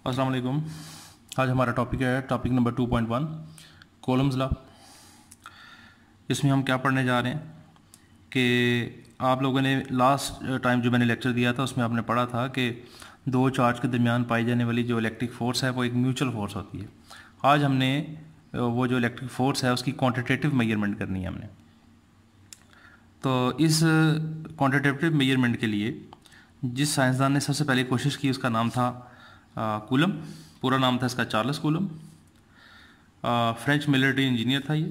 अस्सलाम वालेकुम। आज हमारा टॉपिक है टॉपिक नंबर 2.1 कॉलम्स लॉ। इसमें हम क्या पढ़ने जा रहे हैं कि आप लोगों ने लास्ट टाइम जो मैंने लेक्चर दिया था उसमें आपने पढ़ा था कि दो चार्ज के दरमियान पाई जाने वाली जो इलेक्ट्रिक फ़ोर्स है वो एक म्यूचुअल फोर्स होती है। आज हमने वो जो इलेक्ट्रिक फ़ोर्स है उसकी क्वांटिटेटिव मेजरमेंट करनी है हमने। तो इस क्वांटिटेटिव मेजरमेंट के लिए जिस साइंसदान ने सबसे पहले कोशिश की उसका नाम था कूलम। पूरा नाम था इसका Charles coulomb. French military engineer था ये,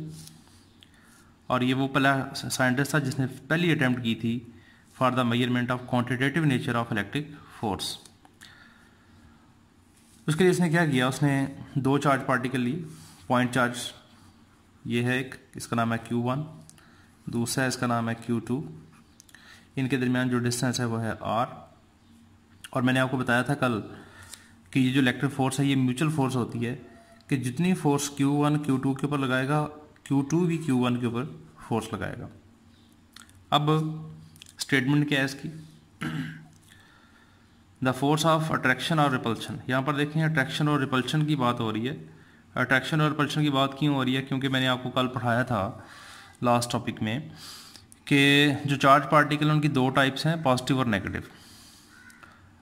और ये वो पहला साइंटिस्ट था जिसने पहली अटैम्प्ट की थी for the measurement of quantitative nature of electric force. उसके लिए इसने क्या किया, उसने दो चार्ज पार्टिकल लिए। पॉइंट चार्ज ये है एक, इसका नाम है Q1, दूसरा इसका नाम है Q2। इनके दरमियान जो डिस्टेंस है वो है R। और मैंने आपको बताया था कल कि ये जो इलेक्ट्रिक फोर्स है ये म्यूचुअल फोर्स होती है कि जितनी फोर्स Q1 Q2 के ऊपर लगाएगा Q2 भी Q1 के ऊपर फोर्स लगाएगा। अब स्टेटमेंट क्या है इसकी, द फोर्स ऑफ अट्रैक्शन और रिपल्शन। यहाँ पर देखें अट्रैक्शन और रिपल्शन की बात हो रही है। अट्रैक्शन और रिपल्शन की बात क्यों हो रही है, क्योंकि मैंने आपको कल पढ़ाया था लास्ट टॉपिक में कि जो चार्ज पार्टिकल उनकी दो टाइप्स हैं, पॉजिटिव और नेगेटिव।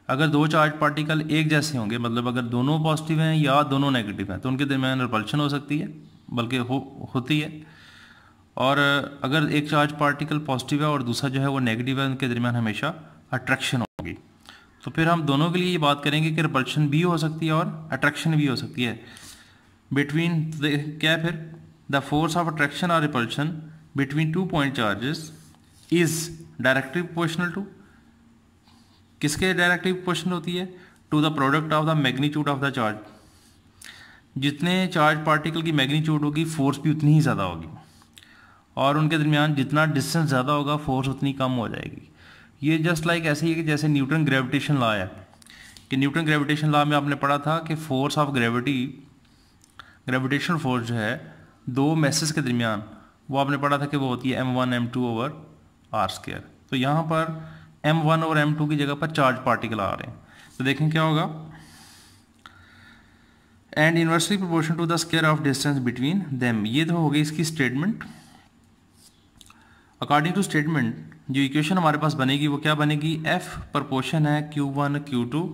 अगर दो चार्ज पार्टिकल एक जैसे होंगे, मतलब अगर दोनों पॉजिटिव हैं या दोनों नेगेटिव हैं, तो उनके दरमियान रिपल्शन हो सकती है, बल्कि होती है। और अगर एक चार्ज पार्टिकल पॉजिटिव है और दूसरा जो है वो नेगेटिव है, उनके दरमियान हमेशा अट्रैक्शन होगी। तो फिर हम दोनों के लिए ये बात करेंगे कि रिपल्शन भी हो सकती है और अट्रैक्शन भी हो सकती है बिटवीन। क्या फिर द फोर्स ऑफ अट्रैक्शन और repulsion between two point charges is directly proportional to, किसके डायरेक्टली प्रोपोर्शनल होती है, to the product of the magnitude of the charge. जितने चार्ज पार्टिकल की मैग्नीट्यूड होगी फोर्स भी उतनी ही ज़्यादा होगी, और उनके दरमियान जितना डिस्टेंस ज़्यादा होगा फोर्स उतनी कम हो जाएगी। ये जस्ट लाइक ऐसे ही है कि जैसे न्यूटन ग्रेविटेशन लॉ है, कि न्यूटन ग्रेविटेशन लॉ में आपने पढ़ा था कि फोर्स ऑफ ग्रेविटेशनल फोर्स जो है दो मैसेस के दरमियान, वो आपने पढ़ा था कि वो होती है m1 m2 ओवर r²। तो यहाँ पर m1 और m2 की जगह पर चार्ज पार्टिकल आ रहे हैं। तो देखें क्या होगा, and inversely proportion to the square of distance between them. ये तो हो गई इसकी स्टेटमेंट। अकॉर्डिंग टू स्टेटमेंट जो इक्वेशन हमारे पास बनेगी वो क्या बनेगी, f प्रोपोर्शन है Q1 Q2,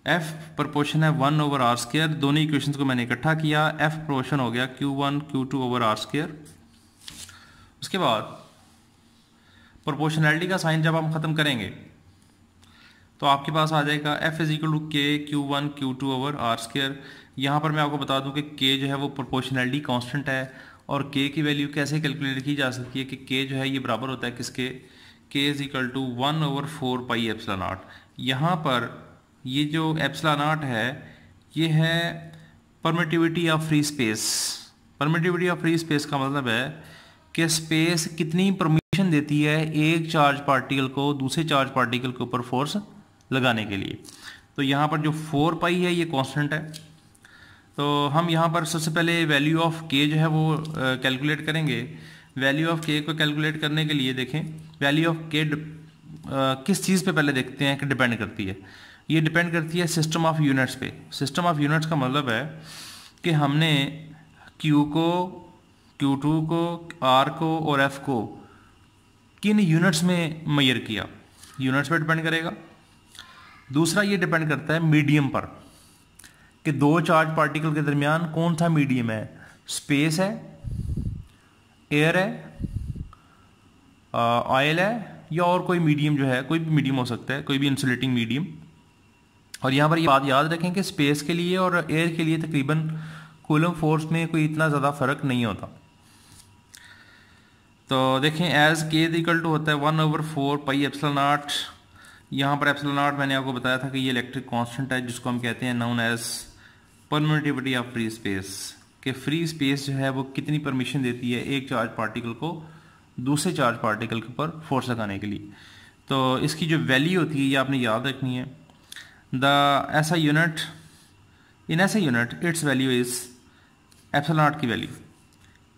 f प्रोपोर्शन है 1 ओवर r²। दोनों इक्वेशंस को मैंने इकट्ठा किया, f प्रोपोर्शन हो गया Q1 Q2 ओवर r²। उसके बाद प्रोपोर्शनैलिटी का साइन जब हम खत्म करेंगे तो आपके पास आ जाएगा f is equal to k Q1 Q2 over r²। यहाँ पर मैं आपको बता दूं कि k जो है वो प्रोपोर्शनैलिटी कांस्टेंट है, और k की वैल्यू कैसे कैलकुलेट की जा सकती है कि k जो है ये बराबर होता है किसके, k is equal to 1 over 4 pi epsilon naught. यहाँ पर ये जो एप्सिलॉन नॉट है ये है permittivity of free space. Permittivity of free space का मतलब है कि स्पेस कितनी परमिशन देती है एक चार्ज पार्टिकल को दूसरे चार्ज पार्टिकल के ऊपर फोर्स लगाने के लिए। तो यहाँ पर जो 4 पाई है ये कांस्टेंट है। तो हम यहाँ पर सबसे पहले वैल्यू ऑफ k जो है वो कैलकुलेट करेंगे। वैल्यू ऑफ k को कैलकुलेट करने के लिए देखें वैल्यू ऑफ k किस चीज़ पे पहले देखते हैं कि डिपेंड करती है। ये डिपेंड करती है सिस्टम ऑफ यूनिट्स पे। सिस्टम ऑफ यूनिट्स का मतलब है कि हमने q को, Q2 को, R को और F को किन यूनिट्स में मेजर किया, यूनिट्स पर डिपेंड करेगा। दूसरा ये डिपेंड करता है मीडियम पर, कि दो चार्ज पार्टिकल के दरमियान कौन सा मीडियम है, स्पेस है, एयर है, ऑयल है, या और कोई मीडियम जो है, कोई भी मीडियम हो सकता है, कोई भी इंसुलेटिंग मीडियम। और यहाँ पर ये बात याद रखें कि स्पेस के लिए और एयर के लिए तकरीबन कूलम फोर्स में कोई इतना ज़्यादा फर्क नहीं होता। तो देखें एज k इक्वल टू होता है 1 ओवर 4 पाई एप्सिलॉन नॉट। यहाँ पर एप्सिलॉन नॉट मैंने आपको बताया था कि ये इलेक्ट्रिक कांस्टेंट है जिसको हम कहते हैं known as permittivity of free space, कि फ्री स्पेस जो है वो कितनी परमिशन देती है एक चार्ज पार्टिकल को दूसरे चार्ज पार्टिकल के ऊपर फोर्स लगाने के लिए। तो इसकी जो वैल्यू होती है ये आपने याद रखनी है। ऐसा यूनिट इन ऐसा unit it's value is epsilon not की वैल्यू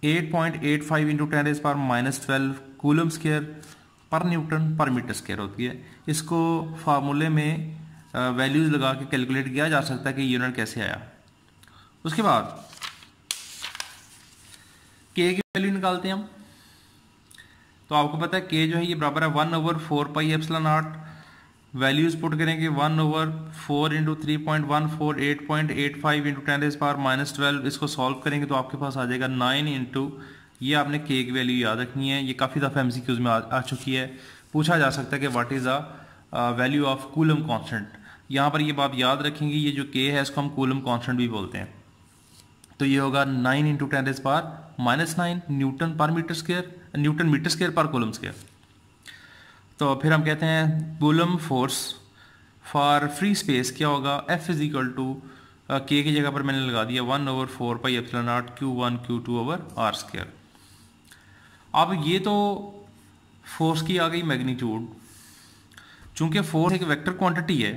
8.85 इंटू 10⁻⁻12 कूलम स्क्वायर पर न्यूटन पर मीटर स्क्वायर होती है। इसको फार्मूले में वैल्यूज़ लगा के कैलकुलेट किया जा सकता है कि यूनिट कैसे आया। उसके बाद के की वैल्यू निकालते हैं हम। तो आपको पता है के जो है ये बराबर है 1/4 pi epsilon not. Values put करेंगे 1/4 इंटू 3.148.85 इंटू 10⁻⁻12। इसको सॉल्व करेंगे तो आपके पास आ जाएगा 9 इंटू, ये आपने के की वैल्यू याद रखनी है, ये काफ़ी दफ़ा एमसीक्यूज में आ चुकी है। पूछा जा सकता है कि what is the value of coulomb constant. यहाँ पर ये बात याद रखेंगे, ये जो के है इसको हम कूलम कांस्टेंट भी बोलते हैं। तो ये होगा 9 into 10⁻⁻9 newton per metre square, newton metre square per coulomb square. तो फिर हम कहते हैं coulomb force for free space क्या होगा, F इज इक्वल टू के की जगह पर मैंने लगा दिया 1/4 pi epsilon naught Q1 Q2 over R square. अब ये तो फोर्स की आ गई मैग्नीट्यूड। चूंकि फोर्स एक वेक्टर क्वांटिटी है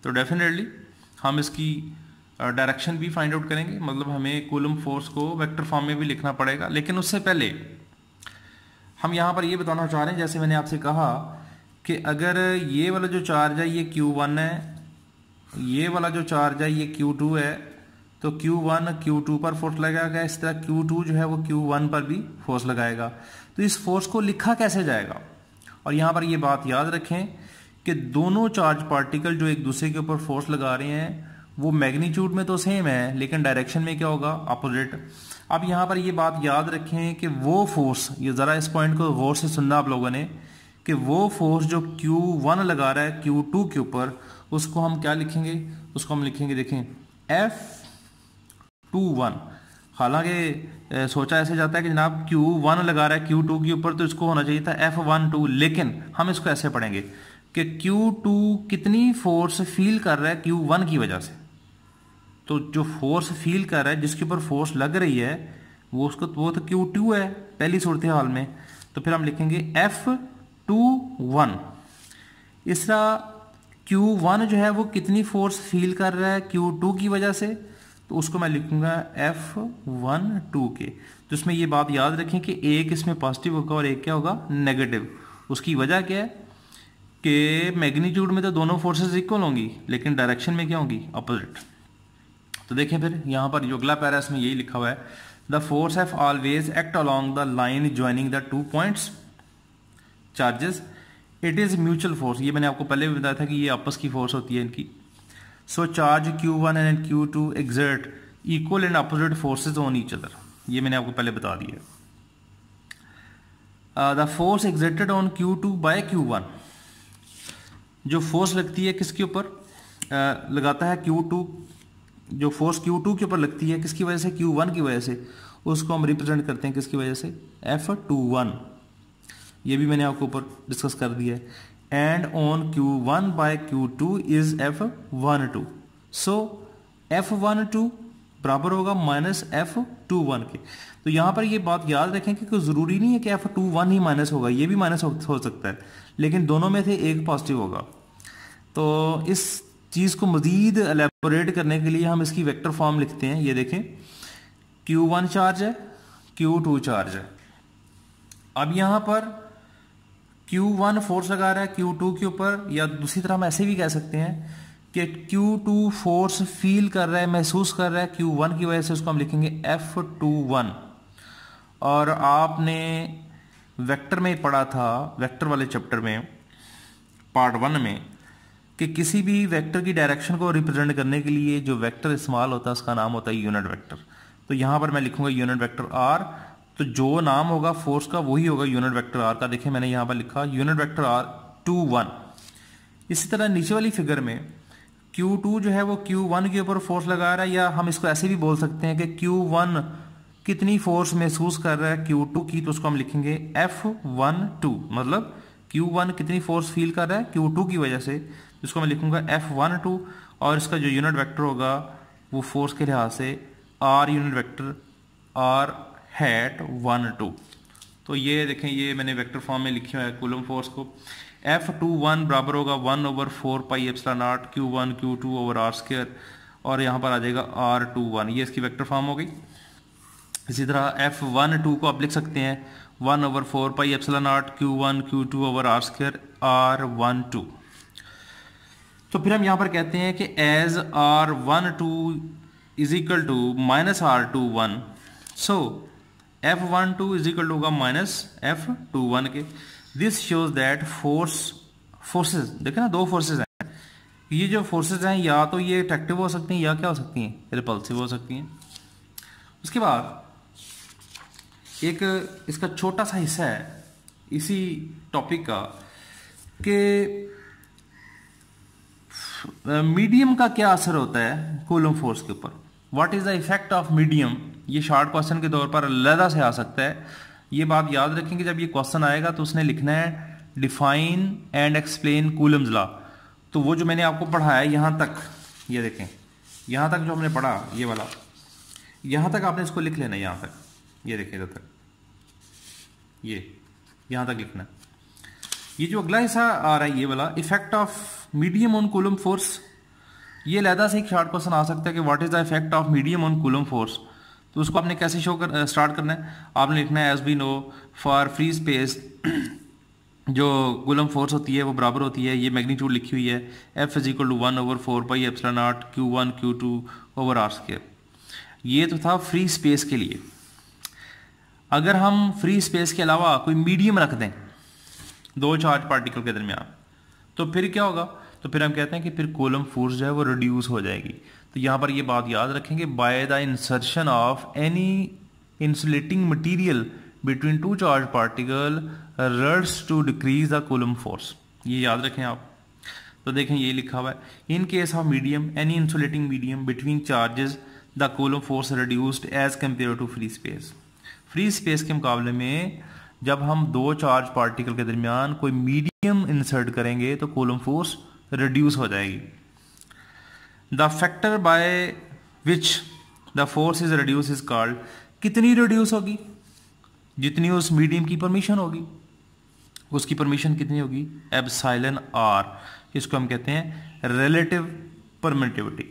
तो डेफिनेटली हम इसकी डायरेक्शन भी फाइंड आउट करेंगे, मतलब हमें कूलम फोर्स को वेक्टर फॉर्म में भी लिखना पड़ेगा। लेकिन उससे पहले हम यहाँ पर ये बताना चाह रहे हैं, जैसे मैंने आपसे कहा कि अगर ये वाला जो चार्ज है ये Q1 है, ये वाला जो चार्ज है ये Q2 है, तो Q1 Q2 पर फोर्स लगाएगा, इस तरह Q2 जो है वो Q1 पर भी फोर्स लगाएगा। तो इस फोर्स को लिखा कैसे जाएगा, और यहाँ पर ये बात याद रखें कि दोनों चार्ज पार्टिकल जो एक दूसरे के ऊपर फोर्स लगा रहे हैं वो मैग्नीट्यूड में तो सेम है, लेकिन डायरेक्शन में क्या होगा, अपोजिट। अब यहाँ पर ये बात याद रखें कि वो फोर्स, ये ज़रा इस पॉइंट को गौर से सुनना आप लोगों ने, कि वो फोर्स जो Q1 लगा रहा है Q2 के ऊपर, उसको हम क्या लिखेंगे, उसको हम लिखेंगे देखें F21। हालांकि सोचा ऐसे जाता है कि जनाब Q1 लगा रहा है Q2 के ऊपर तो इसको होना चाहिए था F12, लेकिन हम इसको ऐसे पढ़ेंगे कि Q2 कितनी फोर्स फील कर रहा है Q1 की वजह से। तो जो फोर्स फील कर रहा है, जिसके ऊपर फोर्स लग रही है, वो तो Q2 है पहली सूरत हाल में। तो फिर हम लिखेंगे F21। इस तरह Q1 जो है वो कितनी फोर्स फील कर रहा है Q2 की वजह से, तो उसको मैं लिखूंगा F12 के। तो इसमें ये बात याद रखें कि एक इसमें पॉजिटिव होगा और एक क्या होगा, नेगेटिव। उसकी वजह क्या है कि मैग्नीट्यूड में तो दोनों फोर्सेस इक्वल होंगी, लेकिन डायरेक्शन में क्या होंगी, अपोजिट। तो देखें फिर यहाँ पर जो अगला पैरा इसमें यही लिखा हुआ है, the force have always act along the line joining the 2 points charges, it is mutual force. ये मैंने आपको पहले भी बताया था कि ये आपस की फोर्स होती है इनकी। So charge Q1 and Q2 exert equal and opposite forces on each other, ये मैंने आपको पहले बता दिया। The force exerted on Q2 by Q1, जो फोर्स लगती है किसके ऊपर, लगाता है Q2, जो फोर्स Q2 के ऊपर लगती है किसकी वजह से, Q1 की वजह से, उसको हम रिप्रेजेंट करते हैं किसकी वजह से, F21। ये भी मैंने आपको ऊपर डिस्कस कर दिया है। And on Q1 by Q2 is F12। So F12 बराबर होगा माइनस F21 के। तो यहां पर ये बात याद रखें कि कोई जरूरी नहीं है कि F21 ही माइनस होगा, ये भी माइनस हो सकता है, लेकिन दोनों में से एक पॉजिटिव होगा। तो इस चीज को मजीद एलेबोरेट करने के लिए हम इसकी वेक्टर फॉर्म लिखते हैं। ये देखें Q1 चार्ज है, Q2 चार्ज है। अब यहां पर Q1 फोर्स लगा रहा है Q2 के ऊपर, या दूसरी तरह हम ऐसे भी कह सकते हैं कि Q2 फोर्स फील कर रहा है, महसूस कर रहा है Q1 की वजह से, उसको हम लिखेंगे F21। और आपने वेक्टर में पढ़ा था, वेक्टर वाले चैप्टर में पार्ट 1 में, कि किसी भी वेक्टर की डायरेक्शन को रिप्रेजेंट करने के लिए जो वेक्टर इस्तेमाल होता है उसका नाम होता है यूनिट वेक्टर। तो यहां पर मैं लिखूंगा यूनिट वेक्टर R, तो जो नाम होगा फोर्स का वही होगा यूनिट वेक्टर R का। देखिए मैंने यहां पर लिखा यूनिट वेक्टर R21। इसी तरह नीचे वाली फिगर में Q2 जो है वो Q1 के ऊपर फोर्स लगा रहा है, या हम इसको ऐसे भी बोल सकते हैं कि Q1 कितनी फोर्स महसूस कर रहा है Q2 की, तो उसको हम लिखेंगे F12। मतलब Q1 कितनी फोर्स फील कर रहा है Q2 की वजह से, जिसको मैं लिखूंगा F12। और इसका जो यूनिट वेक्टर होगा वो फोर्स के लिहाज से R यूनिट वेक्टर R12। तो ये देखें, ये मैंने वेक्टर फॉर्म में लिखा है कूलम फोर्स को। F21 बराबर होगा 1/4 pi epsilon naught Q1 Q2 over R square, और यहाँ पर आ जाएगा R21। ये इसकी वेक्टर फॉर्म हो गई। इसी तरह F12 को आप लिख सकते हैं 1/4 pi epsilon naught Q1 Q2 over R square R12। तो फिर हम यहां पर कहते हैं कि as R12 is equal to minus R21, so F12 is equal to होगा माइनस F21 के। दिस शोज दैट फोर्सेस देखे ना, दो फोर्सेस हैं। ये जो फोर्सेस हैं या तो ये अट्रैक्टिव हो सकती हैं या क्या हो सकती हैं, रिपल्सिव हो सकती हैं। उसके बाद एक इसका छोटा सा हिस्सा है इसी टॉपिक का कि मीडियम का क्या असर होता है कूलम फोर्स के ऊपर। What is the effect of medium, ये शॉर्ट क्वेश्चन के तौर पर अलहदा से आ सकता है। ये बात याद रखेंगे, जब ये क्वेश्चन आएगा तो उसने लिखना है define and explain Coulomb's law. तो वो जो मैंने आपको पढ़ाया यहां तक, ये देखें यहां तक जो हमने पढ़ा ये वाला, यहां तक आपने इसको लिख लेना, यहां तक ये देखें इधर तक, ये यहां तक लिखना। ये जो अगला हिस्सा आ रहा है ये वाला, effect of medium on coulomb force, ये अलहदा से एक शॉर्ट क्वेश्चन आ सकता है कि what is the effect of medium on coulomb force. तो उसको आपने कैसे स्टार्ट करना है, आपने लिखना है as we know for free space जो कूलम फोर्स होती है वो बराबर होती है, ये मैग्नीट्यूड लिखी हुई है, F is equal to 1/4 pi epsilon naught Q1 Q2 over R square. ये तो था फ्री स्पेस के लिए। अगर हम फ्री स्पेस के अलावा कोई मीडियम रख दें दो चार्ज पार्टिकल के दरमियान, तो फिर क्या होगा, तो फिर हम कहते हैं कि फिर कूलम फोर्स जो है वो रिड्यूस हो जाएगी। तो यहां पर ये बात याद रखेंगे, by the insertion of any insulating material between two charge particle rods to decrease the coulomb force, ये याद रखें आप। तो देखें ये लिखा हुआ है in case of medium any insulating medium between charges the coulomb force reduced as compare to free space. Free space के मुकाबले में जब हम दो चार्ज पार्टिकल के दरमियान कोई मीडियम इंसर्ट करेंगे तो कूलम फोर्स रिड्यूस हो जाएगी। The factor by which the force is reduce is called, कितनी रिड्यूस होगी, जितनी उस मीडियम की परमिशन होगी, उसकी परमिशन कितनी होगी, एप्सिलॉन आर। इसको हम कहते हैं रिलेटिव परमिटिविटी।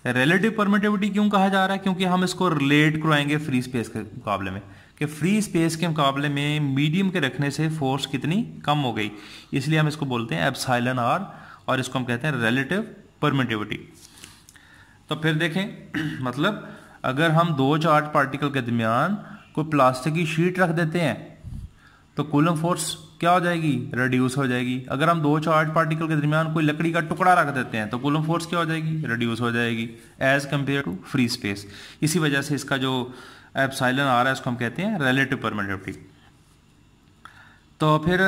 रिलेटिव परमिटिविटी क्यों कहा जा रहा है, क्योंकि हम इसको रिलेट करवाएंगे फ्री स्पेस के मुकाबले में, कि फ्री स्पेस के मुकाबले में मीडियम के रखने से फोर्स कितनी कम हो गई, इसलिए हम इसको बोलते हैं एप्सिलॉन आर, और इसको हम कहते हैं रिलेटिव परमिटिविटी। तो फिर देखें मतलब अगर हम दो चार्ज पार्टिकल के दरमियान कोई प्लास्टिक की शीट रख देते हैं तो कूलम फोर्स क्या हो जाएगी, रिड्यूस हो जाएगी। अगर हम दो चार्ज पार्टिकल के दरमियान कोई लकड़ी का टुकड़ा रख देते हैं तो कूलम फोर्स क्या हो जाएगी, रिड्यूस हो जाएगी as compare to free space. इसी वजह से इसका जो एप्सिलॉन आ रहा है इसको हम कहते हैं रिलेटिव परमिटिविटी। तो फिर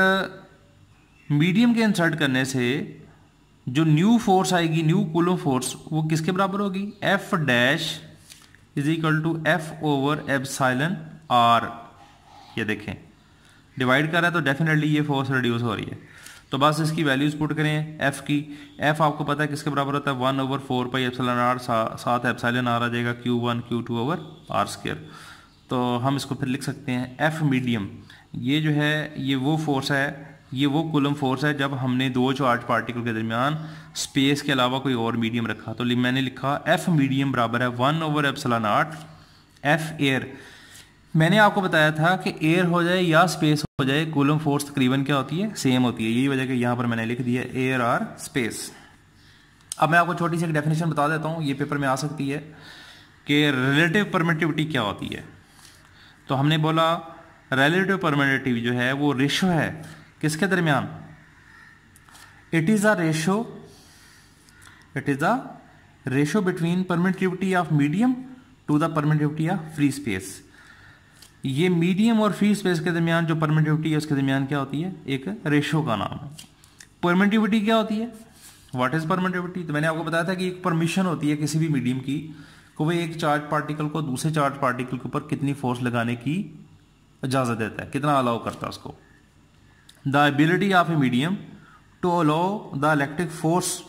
मीडियम के इंसर्ट करने से जो न्यू फोर्स आएगी, न्यू कूलम फोर्स, वो किसके बराबर होगी, F dash is equal to F over epsilon R. ये देखें डिवाइड कर रहा है तो डेफिनेटली ये फोर्स रिड्यूस हो रही है। तो बस इसकी वैल्यूज पुट करें एफ की। एफ आपको पता है किसके बराबर होता है, 1/4 पाई एप्सिलॉन आर, साथ एप्सिलॉन आर आ जाएगा Q1 Q2 over are square. तो हम इसको फिर लिख सकते हैं एफ मीडियम, ये जो है ये वो फोर्स है, ये वो कूलम फोर्स है जब हमने दो चार्ज पार्टिकल के दरमियान स्पेस के अलावा कोई और मीडियम रखा। तो मैंने लिखा एफ मीडियम बराबर है 1/एप्सिलॉन एफ एयर। मैंने आपको बताया था कि एयर हो जाए या स्पेस हो जाए कूलम फोर्स तकरीबन क्या होती है, सेम होती है। यही वजह कि यहाँ पर मैंने लिख दिया एयर और स्पेस। अब मैं आपको छोटी सी एक डेफिनेशन बता देता हूँ, ये पेपर में आ सकती है कि रिलेटिव परमिटिविटी क्या होती है। तो हमने बोला रिलेटिव परमिटिविटी जो है वो रेशो है किसके दरमियान, it is a ratio between permittivity of medium to the permittivity of free space. ये मीडियम और फ्री स्पेस के दरमियान जो परमिटिविटी है उसके दरमियान क्या होती है, एक रेशो का नाम है। परमिटिविटी क्या होती है, व्हाट इज परमिटिविटी, तो मैंने आपको बताया था कि एक परमिशन होती है किसी भी मीडियम की को वह एक चार्ज पार्टिकल को दूसरे चार्ज पार्टिकल के ऊपर कितनी फोर्स लगाने की इजाजत देता है, कितना अलाउ करता है उसको। The ability of a medium to allow the electric force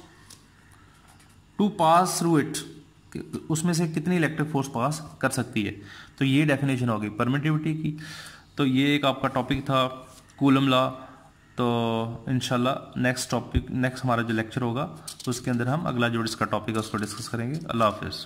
to pass through it, उसमें से कितनी इलेक्ट्रिक फोर्स पास कर सकती है। तो ये डेफिनेशन होगी परमिटिविटी की। तो ये एक आपका टॉपिक था कूलम लॉ। तो इंशाल्लाह नेक्स्ट हमारा जो लेक्चर होगा उसके अंदर हम अगला जो इसका टॉपिक है उसको डिस्कस करेंगे। अल्लाह हाफिज़।